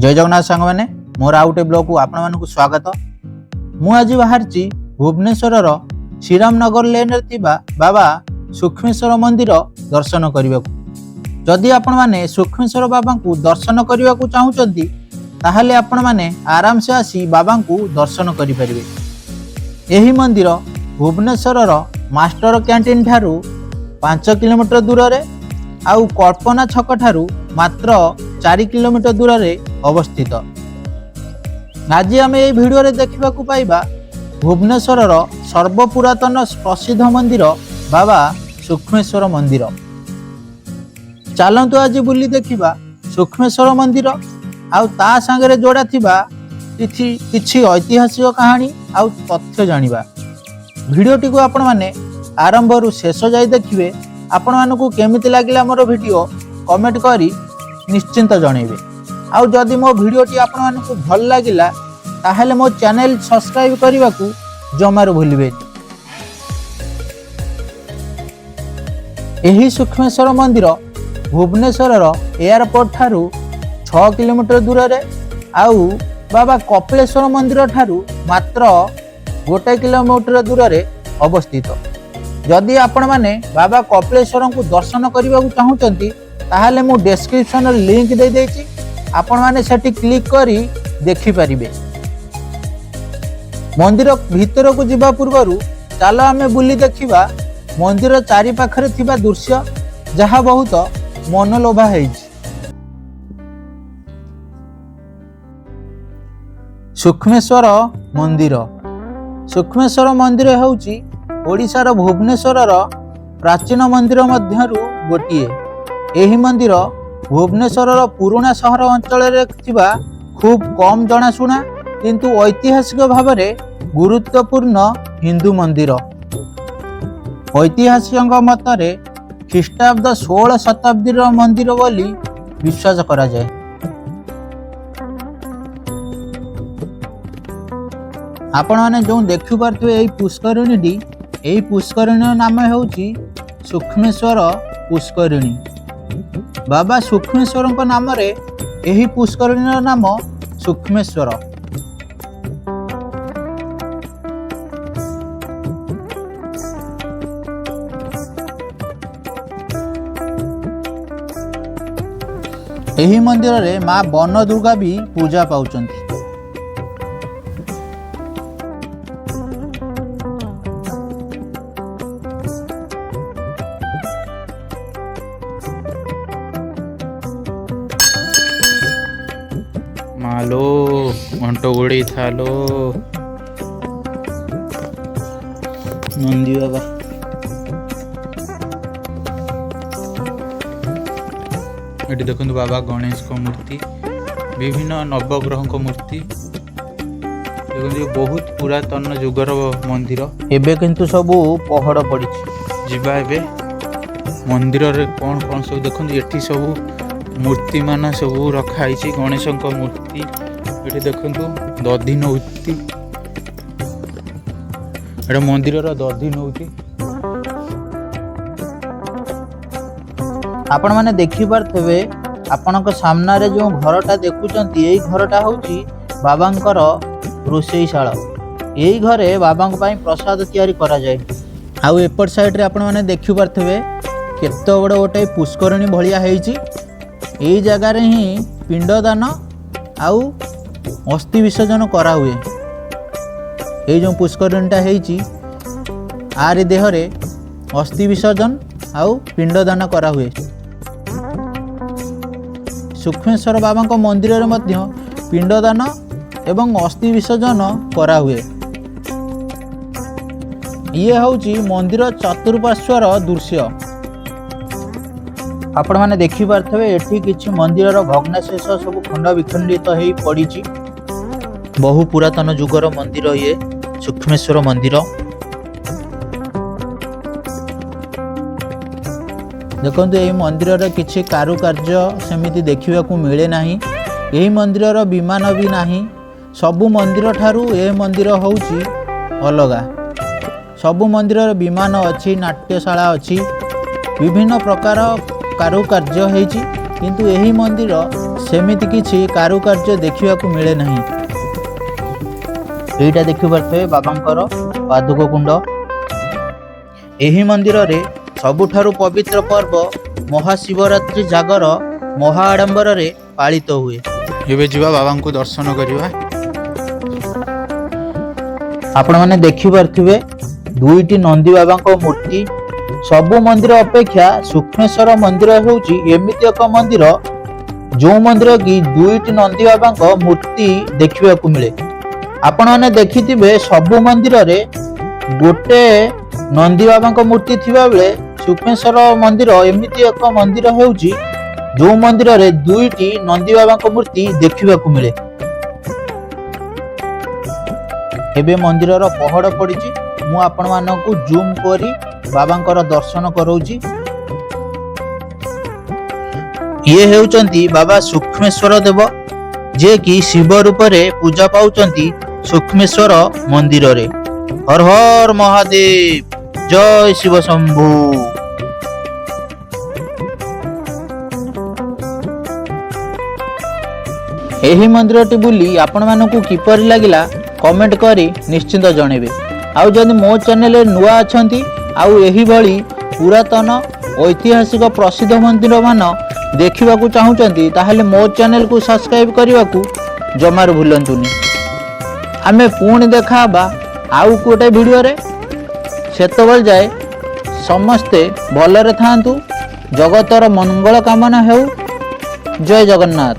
जय जगन्नाथ सांग मैंने मोर आउ गोटे ब्लॉग को आपण मानक स्वागत। मु आज बाहरी भुवनेश्वर श्रीरामनगर लेन बाबा सूक्ष्मेश्वर मंदिर दर्शन करने को। जदि आपण माने सूक्ष्मेश्वर बाबा को दर्शन करने को चाहूँगी ताहले आपण माने आराम से आसी बाबा को दर्शन करें। यही मंदिर भुवनेश्वर मास्टर कैंटीन ठारू 5 किलोमीटर दूर रे आउ कल्पना छक ठारू मात्र 4 किलोमीटर दूर रे अवस्थित। आज आम ये भिडियो देखा पाइबा भुवनेश्वर सर्वपुरातन प्रसिद्ध मंदिर बाबा सूक्ष्मेश्वर मंदिर। चलतु आज बुली देखा सूक्ष्मेश्वर मंदिर आउ ता सांगरे जोड़ा थिबा किछि ऐतिहासिक कहानी आउ तथ्य जानिबा। भिडियोटी को आपण माने आरंभ रु शेष जाय देखिबे। आपण मानकु केमिति लागिला मोर भिडियो कमेंट करी निश्चिंत जणैबे। आउ जदि मो भिडियोटी आपण मानकु भल लागिला ताहेले मो चैनल सब्सक्राइब करने को जमारू भूलिबे। यही सूक्ष्मेश्वर मंदिर भुवनेश्वर एयरपोर्ट ठारू 6 किलोमीटर दूर रे आउ बाबा कपिलेश्वर मंदिर ठारू मात्र 1 किलोमीटर दूर रे अवस्थित। जदि आपण माने बाबा कपिलेश्वर को दर्शन करने को चाहूँगी ताहले मु डिस्क्रिप्शन लिंक दे देछि, आपण माने सेठी क्लिक करी देखि परिबे। मंदिर भीतर को जिबा पूर्वरु चलो आमे बुली देखिबा मंदिर चारि पाखरे थिबा दृश्य जहा बहुत मनलोभा हेछि। सूक्ष्मेश्वर मंदिर। सूक्ष्मेश्वर मंदिर हेउछि ओडिशार भुवनेश्वर प्राचीन मंदिर मध्यरु गोटिए। एही मंदिर भुवनेश्वर पुराना सहर अंचल रे थिबा खूब कम जनाशुना किंतु ऐतिहासिक भाव में गुरुत्वपूर्ण हिंदू मंदिर। ऐतिहासिक मतरे ख्रीष्टाब्द 16 शताब्दी मंदिर बोली विश्वास करा जाए। आपण माने जो देखि पारथि एई पुष्करिणी एई पुष्करिणी नाम हेउची सूक्ष्मेश्वर पुष्करिणी। बाबा सूक्ष्मेश्वर नाम रे एही पुष्करिणी नाम सूक्ष्मेश्वर। एही मंदिर रे मां वन दुर्गा भी पूजा पाउचंती। मालो घंटो गोड़ी थालो नंदी बाबा। ये देखो बाबा गणेश को मूर्ति, विभिन्न नवग्रह को मूर्ति। देखो बहुत पुरातन जुगर मंदिर। एबे किंतु सब पहड़ पड़ी जीवा एबे मंदिर रे कौन कौन सब देखो ये सब मूर्ति मान सब रखाई। गणेश मूर्ति ये देखु दधि नौती एटा मंदिर दधि नौती। आपण माने देखि पारथबे आपनक सामना रे जो घरटा देखुचंती एई घरटा होची बाबांकर रोषेईशाला। एई घरे बाबांक पई प्रसाद तैयारी करा जाय। आउ एपट साइड रे आपण माने देखि पारथबे केते बड़ गोटे पुष्करिणी भलिया हेची। एई जगह रे ही पिंडदान आउ अस्थि विसर्जन करा हुए। ये जो पुष्करिणीटा हेची आरि देहरे अस्थि विसर्जन आउ पिंडदान करा हुए। सूक्ष्मेश्वर बाबा को मंदिर रे मध्य पिंडदान एवं अस्थि विसर्जन करा हुए। ये होची मंदिर चतुर्पार्श्वर दृश्य। आपण माने देखि पारथबे एठी किछि मंदिरर भग्नाशेष सब खंड विखंडित हेई पड़िछि। बहु पुरातन जुगर मंदिर ये सूक्ष्मेश्वर मंदिर। देखंतु एही मंदिरर किछि कारुकार्य सेमिति देखिबाकू मिले नाही। एही मंदिरर विमान भी नाही। सबु मंदिर ठारू ए मंदिर होउछि अलगा। सबु मंदिरर विमान अछि, नाट्यशाला अछि, विभिन्न प्रकार कारुकार्य हेछि କିନ୍ତୁ ଏହି ମନ୍ଦିର ସେମିତି କିଛି କାରୁକାର୍ଯ୍ୟ ଦେଖିବାକୁ ମିଳେ ନାହିଁ। ଏଇଟା ଦେଖିପାରୁଥିବେ ବାବାଙ୍କର ପାଦୁକ କୁଣ୍ଡ। ଏହି ମନ୍ଦିରରେ ସବୁଠାରୁ ପବିତ୍ର ପର୍ବ ମହାଶିବରାତ୍ରି ଜାଗର ମହା ଆଡମ୍ବରରେ ପାଳିତ ହୁଏ। ଏବେ ଯିବା ବାବାଙ୍କୁ ଦର୍ଶନ କରିବା। ଆପଣମାନେ ଦେଖିପାରୁଥିବେ ଦୁଇଟି ନନ୍ଦୀ ବାବାଙ୍କ ମୂର୍ତ୍ତି। ସବୁ ମନ୍ଦିର ଅପେକ୍ଷା ସୂକ୍ଷ୍ମେଶ୍ୱର ମନ୍ଦିର ହେଉଛି ଏମିତି ଏକ ମନ୍ଦିର ଯେଉଁ ମନ୍ଦିର କି ଦୁଇଟି ନନ୍ଦୀ ବାବାଙ୍କ ମୂର୍ତ୍ତି ଦେଖିବାକୁ ମିଳେ। ଆପଣମାନେ ଦେଖିଥିବେ ସବୁ ମନ୍ଦିରରେ ଗୋଟେ ନନ୍ଦୀ ବାବାଙ୍କ ମୂର୍ତ୍ତି ଥିବା ବେଳେ ସୂକ୍ଷ୍ମେଶ୍ୱର ମନ୍ଦିର ଏମିତି ଏକ ମନ୍ଦିର ହେଉଛି ଯେଉଁ ମନ୍ଦିରରେ ଦୁଇଟି ନନ୍ଦୀ ବାବାଙ୍କ ମୂର୍ତ୍ତି ଦେଖିବାକୁ ମିଳେ। ଏବେ ମନ୍ଦିରର ପହଡ଼ ପଡ଼ିଛି। ମୁଁ ଆପଣମାନଙ୍କୁ ଜୁମ୍ କରି ବାବାଙ୍କର ଦର୍ଶନ କରାଉଛି। ଇଏ ହେଉଛନ୍ତି ବାବା ସୂକ୍ଷ୍ମେଶ୍ୱର ଦେବ, ଯିଏକି ଶିବ ରୂପରେ ପୂଜା ପାଉଛନ୍ତି ସୂକ୍ଷ୍ମେଶ୍ୱର ମନ୍ଦିରରେ। ହର ହର ମହାଦେବ, ଜୟ ଶିବ ଶମ୍ଭୁ। ଏହି ମନ୍ଦିରଟି ବୁଲି ଆପଣମାନଙ୍କୁ କିପରି ଲାଗିଲା କମେଣ୍ଟ କରି ନିଶ୍ଚିନ୍ତ ଜଣେଇବେ। ଆଉ ଯଦି ମୋ ଚ୍ୟାନେଲରେ ନୂଆ ଅଛନ୍ତି ଆଉ ଏହିଭଳି ପୁରାତନ ଐତିହାସିକ ପ୍ରସିଦ୍ଧ ମନ୍ଦିରମାନ ଦେଖିବାକୁ ଚାହୁଁଛନ୍ତି ତାହେଲେ ମୋ ଚ୍ୟାନେଲକୁ ସବସ୍କ୍ରାଇବ୍ କରିବାକୁ ଜମାରୁ ଭୁଲନ୍ତୁନି। ଆମେ ପୁଣି ଦେଖା ହେବା ଆଉ ଗୋଟେ ଭିଡ଼ିଓରେ। ସେତେବେଳେ ଯାଏ ସମସ୍ତେ ଭଲରେ ଥାଆନ୍ତୁ। ଜଗତର ମଙ୍ଗଳ କାମନା ହେଉ। ଜୟ ଜଗନ୍ନାଥ।